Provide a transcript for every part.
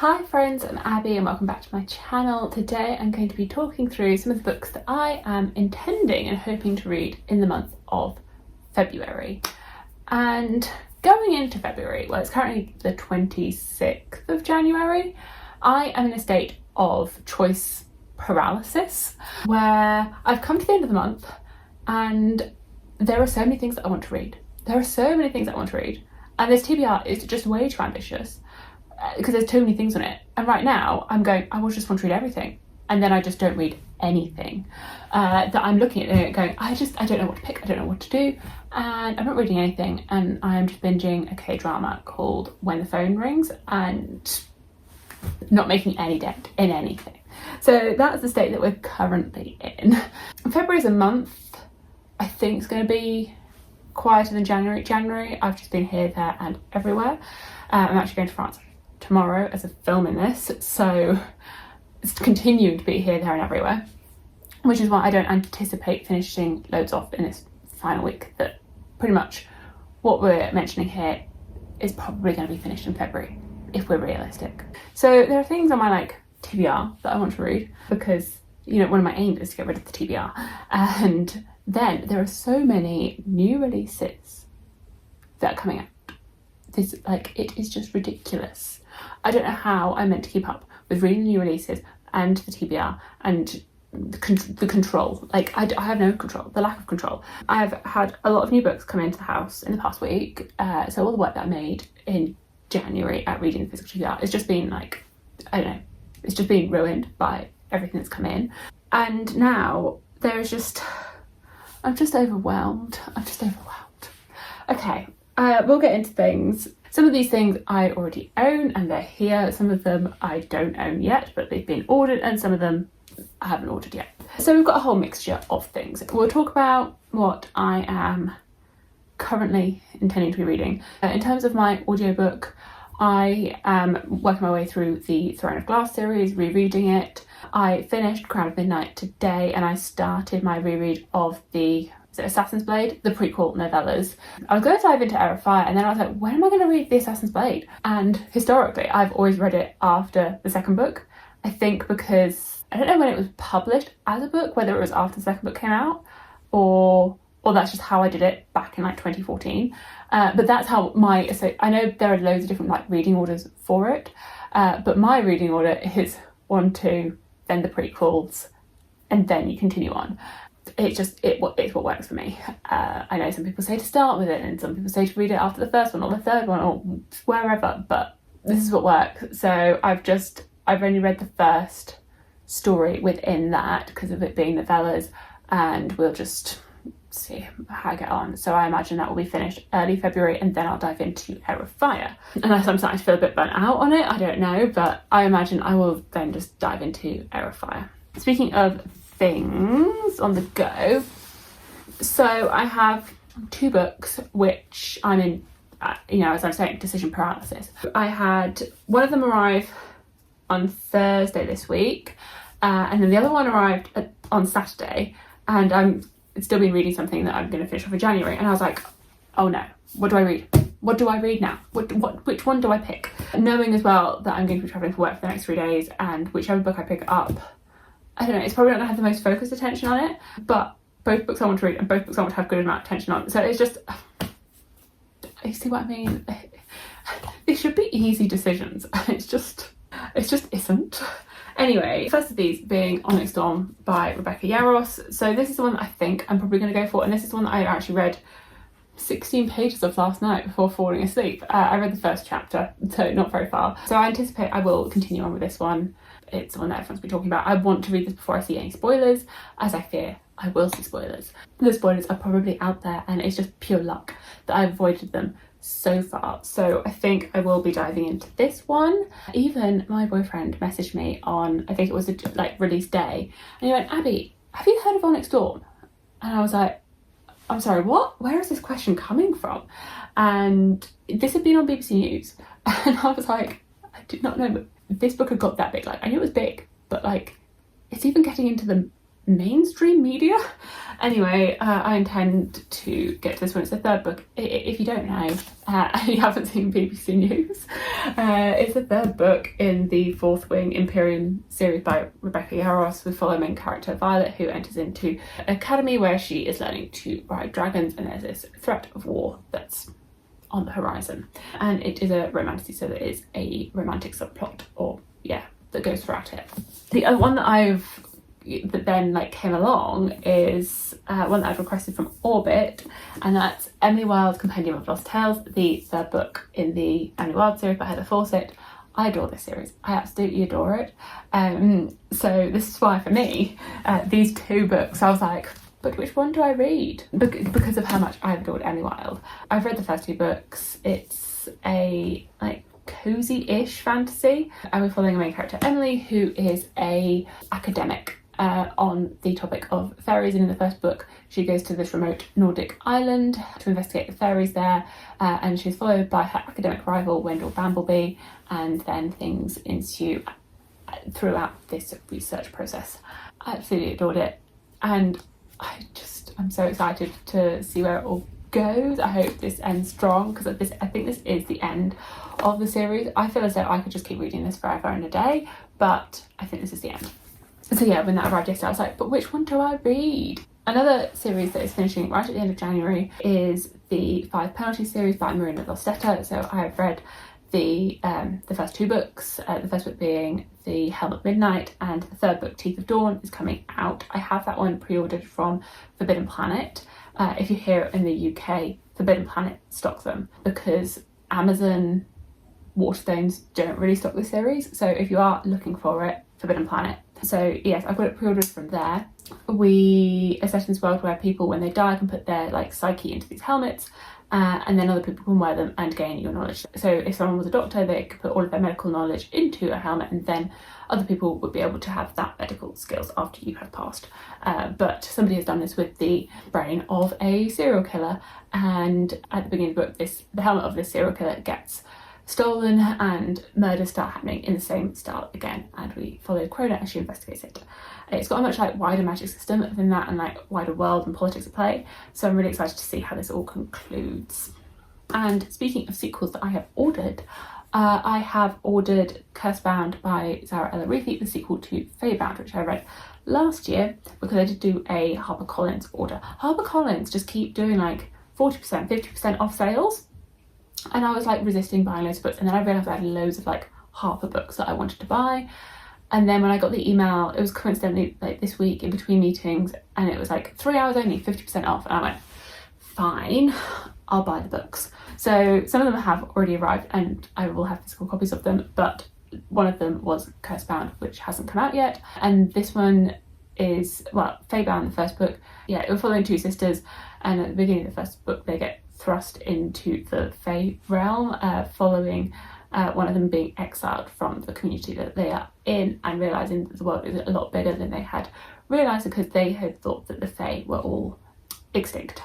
Hi friends, I'm Abby and welcome back to my channel. Today I'm going to be talking through some of the books that I am intending and hoping to read in the month of February. And going into February, well, it's currently the 26th of January, I am in a state of choice paralysis where I've come to the end of the month and there are so many things that I want to read. And this TBR is just way too ambitious because there's too many things on it. And right now I'm going, I will just want to read everything. And then I just don't read anything that I'm looking at it going, I don't know what to pick. I don't know what to do. And I'm not reading anything. And I'm just binging a K-drama called When the Phone Rings and not making any dent in anything. So that's the state that we're currently in. February is a month I think it's going to be quieter than January. I've just been here, there and everywhere. I'm actually going to France tomorrow as a film in this, so it's continuing to be here, there and everywhere, which is why I don't anticipate finishing loads off in this final week. That pretty much what we're mentioning here is probably going to be finished in February if we're realistic. So there are things on my TBR that I want to read because, you know, one of my aims is to get rid of the TBR, and then there are so many new releases that are coming out. It is just ridiculous. I don't know how I'm meant to keep up with reading the new releases and the TBR and the control. I have no control, the lack of control. I've had a lot of new books come into the house in the past week, so all the work that I made in January at reading the physical TBR has just been I don't know, it's just been ruined by everything that's come in. And now I'm just overwhelmed. Okay, we'll get into things. Some of these things I already own and they're here. Some of them I don't own yet, but they've been ordered, and some of them I haven't ordered yet. So we've got a whole mixture of things. We'll talk about what I am currently intending to be reading. In terms of my audiobook, I am working my way through the Throne of Glass series, rereading it. I finished Crown of Midnight today and I started my reread of the Assassin's Blade, the prequel novellas. I was going to dive into Air of Fire and then I was like, when am I going to read the Assassin's Blade? And historically, I've always read it after the second book. I think because, I don't know when it was published as a book, whether it was after the second book came out or that's just how I did it back in 2014. But that's how I know there are loads of different reading orders for it, but my reading order is 1, 2, then the prequels, and then you continue on. It's what works for me. I know some people say to start with it, and some people say to read it after the first one or the third one or wherever, but this is what works. So I've only read the first story within that because of it being novellas, and we'll just see how I get on. So I imagine that will be finished early February, and then I'll dive into Air of Fire. Unless I'm starting to feel a bit burnt out on it, I don't know, but I imagine I will then just dive into Air of Fire. Speaking of things on the go, so I have 2 books which I'm in, as I'm saying, decision paralysis. I had one of them arrive on Thursday this week, and then the other one arrived on Saturday, and I'm still been reading something that I'm going to finish off in January, and I was like, oh no, what do I read? What do I read now? Which one do I pick? Knowing as well that I'm going to be travelling for work for the next 3 days, and whichever book I pick up, I don't know, it's probably not going to have the most focused attention on it, but both books I want to read and both books I want to have good amount of attention on. So it's just, you see what I mean? They should be easy decisions. It just isn't. Anyway, first of these being Onyx Storm by Rebecca Yarros. So this is the one that I think I'm probably going to go for, and this is the one that I actually read 16 pages of last night before falling asleep. I read the first chapter, so not very far. So I anticipate I will continue on with this one. It's the one that everyone's been talking about. I want to read this before I see any spoilers, as I fear I will see spoilers. The spoilers are probably out there, and it's just pure luck that I've avoided them so far. So I think I will be diving into this one. Even my boyfriend messaged me on, I think it was a release day, and he went, Abby, have you heard of Onyx Storm? And I was like, I'm sorry, what? Where is this question coming from? And this had been on BBC News, and I was like, I did not know this book had got that big. I knew it was big, but it's even getting into the mainstream media. Anyway, I intend to get to this one. It's the third book. If you don't know, and you haven't seen BBC News, it's the third book in the Fourth Wing Imperium series by Rebecca Yarros. We follow main character Violet, who enters into an academy where she is learning to ride dragons, and there's this threat of war that's on the horizon. And it is a romantasy, so there is a romantic subplot, that goes throughout it. The other one that then came along is one that I've requested from Orbit, and that's Emily Wilde's Compendium of Lost Tales, the third book in the Emily Wilde series by Heather Fawcett. I adore this series. I absolutely adore it. So this is why, for me, these two books, I was like, but which one do I read? Because of how much I've adored Emily Wilde. I've read the first two books. It's a cozy-ish fantasy, and we're following a main character, Emily, who is a academic on the topic of fairies. And in the first book, she goes to this remote Nordic island to investigate the fairies there, and she's followed by her academic rival, Wendell Bambleby, and then things ensue throughout this research process. I absolutely adored it, and I'm so excited to see where it all goes. I hope this ends strong, because I think this is the end of the series. I feel as though I could just keep reading this forever and a day, but I think this is the end. So yeah, when that arrived yesterday, I was like, but which one do I read? Another series that is finishing right at the end of January is the 5 Penalty series by Marina Lostetta. So I've read the first two books, the first book being The Helm at Midnight, and the third book, Teeth of Dawn, is coming out. I have that one pre-ordered from Forbidden Planet. If you're here in the UK, Forbidden Planet stock them, because Amazon Waterstones don't really stock the series. So if you are looking for it, Forbidden Planet. So yes, I've got it pre-ordered from there. We are set in this world where people, when they die, can put their psyche into these helmets, and then other people can wear them and gain your knowledge. So if someone was a doctor, they could put all of their medical knowledge into a helmet, and then other people would be able to have that medical skills after you have passed. But somebody has done this with the brain of a serial killer, and at the beginning of the book, the helmet of this serial killer gets stolen, and murders start happening in the same style again, and we follow Crona as she investigates it. It's got a much wider magic system than that, and wider world and politics at play, so I'm really excited to see how this all concludes. And speaking of sequels that I have ordered, I have ordered Cursebound by Zara El-Arifi, the sequel to Feybound, which I read last year, because I did do a HarperCollins order. HarperCollins just keep doing 40%, 50% off sales, and I was resisting buying loads of books, and then I realised I had loads of Harper books that I wanted to buy. And then when I got the email, it was coincidentally this week in between meetings, and it was 3 hours only, 50% off, and I went, fine, I'll buy the books. So some of them have already arrived, and I will have physical copies of them, but one of them was Cursebound, which hasn't come out yet, and this one is, Feybound, the first book. Yeah, we're following two sisters, and at the beginning of the first book, they get thrust into the Fey realm, following one of them being exiled from the community that they are in, and realising that the world is a lot bigger than they had realised, because they had thought that the Fey were all extinct.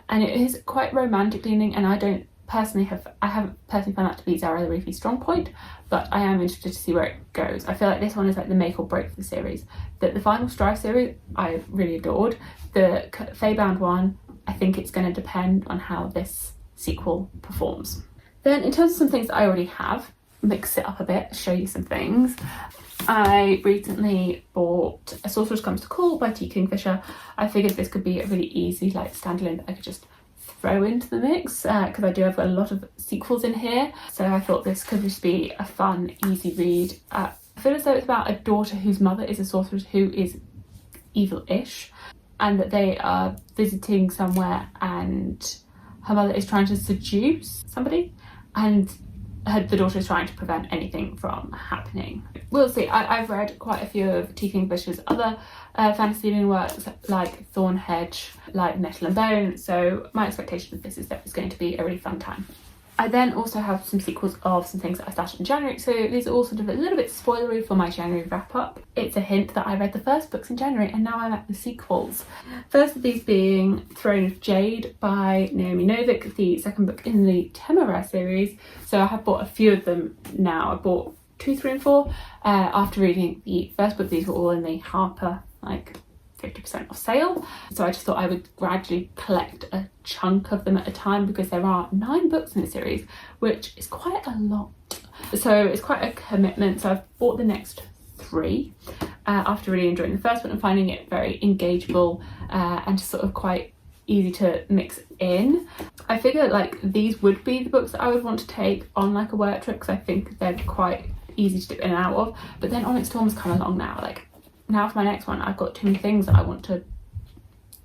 And it is quite romantic leaning, and I haven't personally found that to be Zara El-Arifi's strong point, but I am interested to see where it goes. I feel like this one is the make or break for the series. The Final Strife series I've really adored. The Feybound one, I think it's going to depend on how this sequel performs. Then in terms of some things that I already have, mix it up a bit, show you some things. I recently bought A Sorceress Comes to Call by T. Kingfisher. I figured this could be a really easy standalone that I could just throw into the mix, because I do have a lot of sequels in here, so I thought this could just be a fun, easy read. I feel as though it's about a daughter whose mother is a sorceress who is evil-ish, and that they are visiting somewhere, and her mother is trying to seduce somebody, and the daughter is trying to prevent anything from happening. We'll see. I've read quite a few of T. Kingfisher's other fantasy works, like Thornhedge, like Nettle and Bone, so my expectation of this is that it's going to be a really fun time. I then also have some sequels of some things that I started in January, so these are all sort of a little bit spoilery for my January wrap-up. It's a hint that I read the first books in January, and now I'm at the sequels. First of these being Throne of Jade by Naomi Novik, the second book in the Temeraire series. So I have bought a few of them now. I bought 2, 3 and 4 after reading the first book. These were all in the Harper 50% off sale. So I just thought I would gradually collect a chunk of them at a time, because there are 9 books in the series, which is quite a lot. So it's quite a commitment. So I've bought the next 3 after really enjoying the first one and finding it very engageable and just sort of quite easy to mix in. I figured like these would be the books that I would want to take on like a work trip, because I think they're quite easy to dip in and out of. But then Onyx Storm's come along now. Like now for my next one, I've got too many things that I want to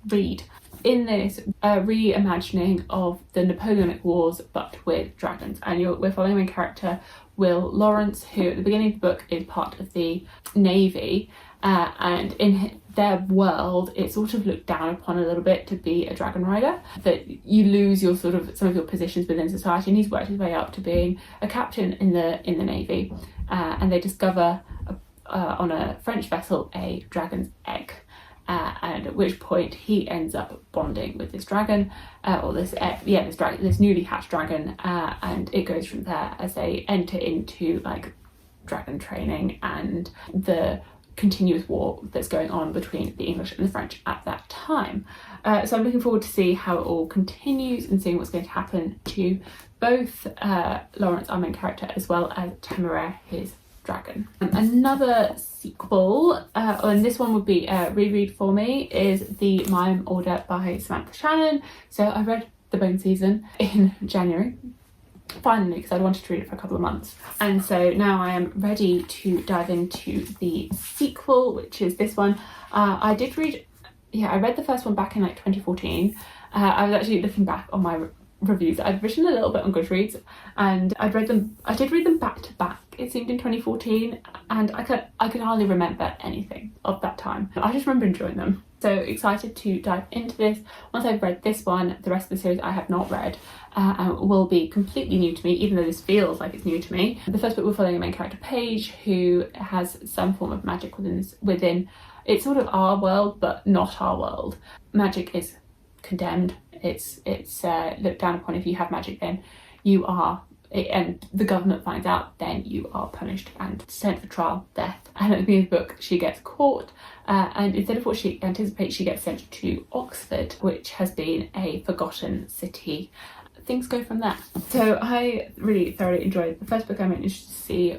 read. In this reimagining of the Napoleonic Wars but with dragons, and we're following main character Will Lawrence, who at the beginning of the book is part of the Navy, and in their world it's sort of looked down upon a little bit to be a dragon rider, that you lose your sort of some of your positions within society, and he's worked his way up to being a captain in the Navy, and they discover on a French vessel a dragon's egg. And at which point he ends up bonding with this dragon, or this newly hatched dragon, and it goes from there as they enter into like dragon training and the continuous war that's going on between the English and the French at that time. So I'm looking forward to see how it all continues and seeing what's going to happen to both Lawrence, our main character, as well as Temeraire, his dragon. Another sequel, and this one would be a reread for me, is The Mime Order by Samantha Shannon. So I read The Bone Season in January, finally, because I'd wanted to read it for a couple of months, and so now I am ready to dive into the sequel, which is this one. I read the first one back in like 2014. I was actually looking back on my reviews. I'd written a little bit on Goodreads, and I did read them back to back, it seemed, in 2014, and I could hardly remember anything of that time. I just remember enjoying them. So excited to dive into this. Once I've read this one, the rest of the series I have not read and will be completely new to me, even though this feels like it's new to me. The first book, we're following a main character, Paige, who has some form of magic within it's sort of our world but not our world. Magic is condemned. It's looked down upon. If you have magic, then you are, and the government finds out, then you are punished and sent for trial, death. And at the beginning of the book, she gets caught, and instead of what she anticipates, she gets sent to Oxford, which has been a forgotten city. Things go from there. So I really thoroughly enjoyed the first book. I'm interested to see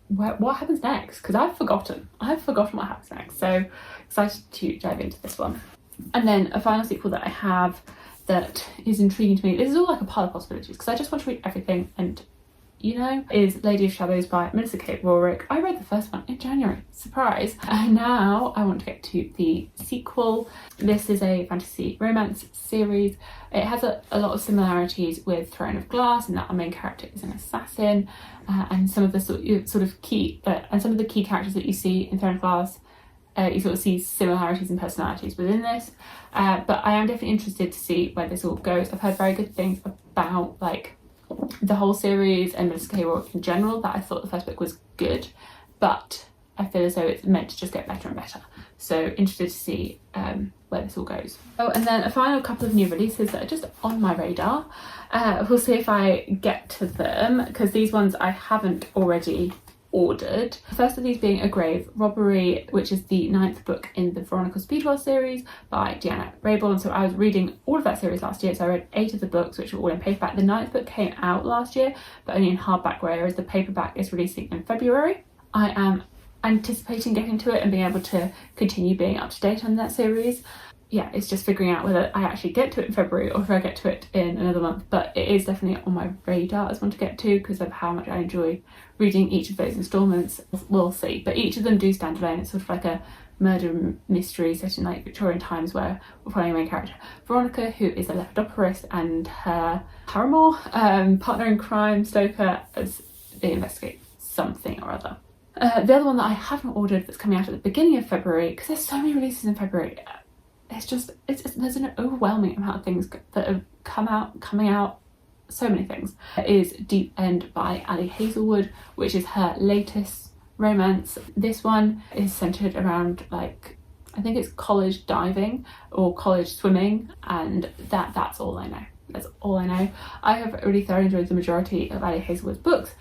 what happens next, because I've forgotten what happens next. So excited to dive into this one. And then a final sequel that I have that is intriguing to me, this is all like a pile of possibilities because I just want to read everything, and is Lady of Shadows by Melissa Kate Rorick. I read the first one in January, surprise, and now I want to get to the sequel. This is a fantasy romance series. It has a lot of similarities with Throne of Glass in that our main character is an assassin, and some of the sort of key some of the key characters that you see in Throne of Glass, you sort of see similarities and personalities within this, but I am definitely interested to see where this all goes. I've heard very good things about like the whole series and Melissa K. Rorick in general, that I thought the first book was good, but I feel as though it's meant to just get better and better. So interested to see where this all goes. Oh, and then a final couple of new releases that are just on my radar. We'll see if I get to them, because these ones I haven't already ordered. The first of these being A Grave Robbery, which is the 9th book in the Veronica Speedwell series by Deanna Raybourn. So I was reading all of that series last year, so I read 8 of the books, which were all in paperback. The 9th book came out last year, but only in hardback, whereas the paperback is releasing in February. I am anticipating getting to it and being able to continue being up to date on that series. Yeah, it's just figuring out whether I actually get to it in February or if I get to it in another month, but it is definitely on my radar as one to get to because of how much I enjoy reading each of those installments. We'll see, but each of them do stand alone. It's sort of like a murder mystery set in like Victorian times, where we're following a main character, Veronica, who is a lepidoporist, and her paramour, partner in crime, Stoker, as they investigate something or other. The other one that I haven't ordered that's coming out at the beginning of February, because there's so many releases in February, there's an overwhelming amount of things that have coming out, so many things, is Deep End by Ali Hazelwood, which is her latest romance. This one is centered around, like, I think it's college diving or college swimming, and that's all I know. That's all I know. I have really thoroughly enjoyed the majority of Ali Hazelwood's books,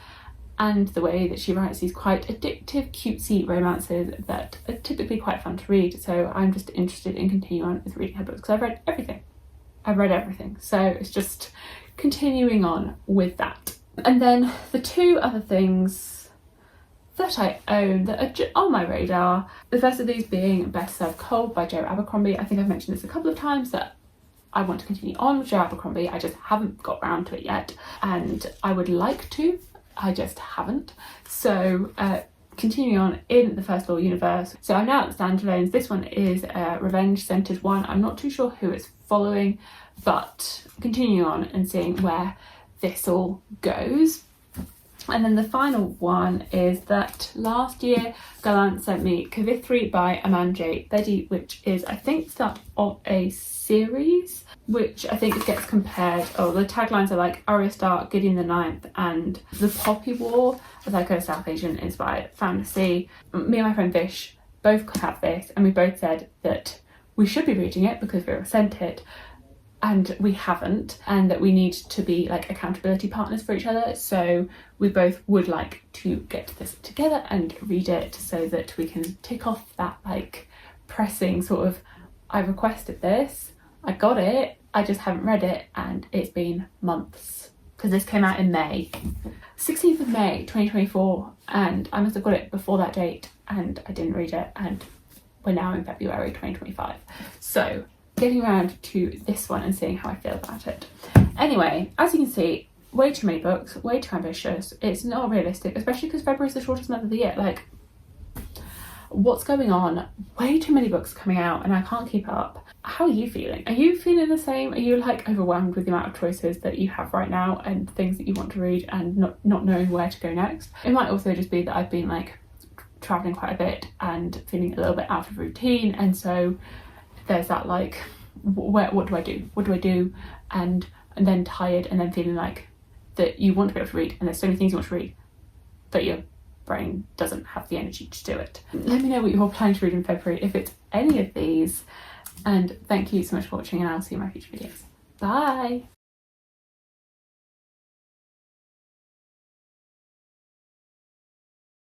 and the way that she writes these quite addictive, cutesy romances that are typically quite fun to read. So I'm just interested in continuing on with reading her books because I've read everything. So it's just continuing on with that. And then the two other things that I own that are on my radar, the first of these being Best Served Cold by Jo Abercrombie. I think I've mentioned this a couple of times that I want to continue on with Jo Abercrombie. I just haven't got round to it yet, and I would like to, I just haven't. So continuing on in the First Law universe. So I'm now at the standalones. This one is a revenge-centred one. I'm not too sure who it's following, but continuing on and seeing where this all goes. And then the final one is that last year Gallant sent me Kavithri by Aman J. Bedi, which is, I think, the start of a series, which I think gets compared, the taglines are like Arya Stark, Gideon the Ninth, and The Poppy War, as like a South Asian inspired fantasy. Me and my friend Vish both have this, and we both said that we should be reading it because we were sent it, and we haven't, and that we need to be like accountability partners for each other. So we both would like to get this together and read it so that we can tick off that like pressing sort of, I requested this, I got it, I just haven't read it, and it's been months because this came out in May, 16th of May 2024, and I must have got it before that date and I didn't read it, and we're now in February 2025. So getting around to this one and seeing how I feel about it. Anyway, as you can see, way too many books, way too ambitious. It's not realistic, especially because February is the shortest month of the year. Like, what's going on? Way too many books coming out and I can't keep up. How are you feeling? Are you feeling the same? Are you like overwhelmed with the amount of choices that you have right now and things that you want to read and not knowing where to go next? It might also just be that I've been like traveling quite a bit and feeling a little bit out of routine, and so there's that like, what do I do, and then tired, and then feeling like that you want to be able to read and there's so many things you want to read but your brain doesn't have the energy to do it. Let me know what you're planning to read in February if it's any of these, and thank you so much for watching, and I'll see you in my future videos. Bye.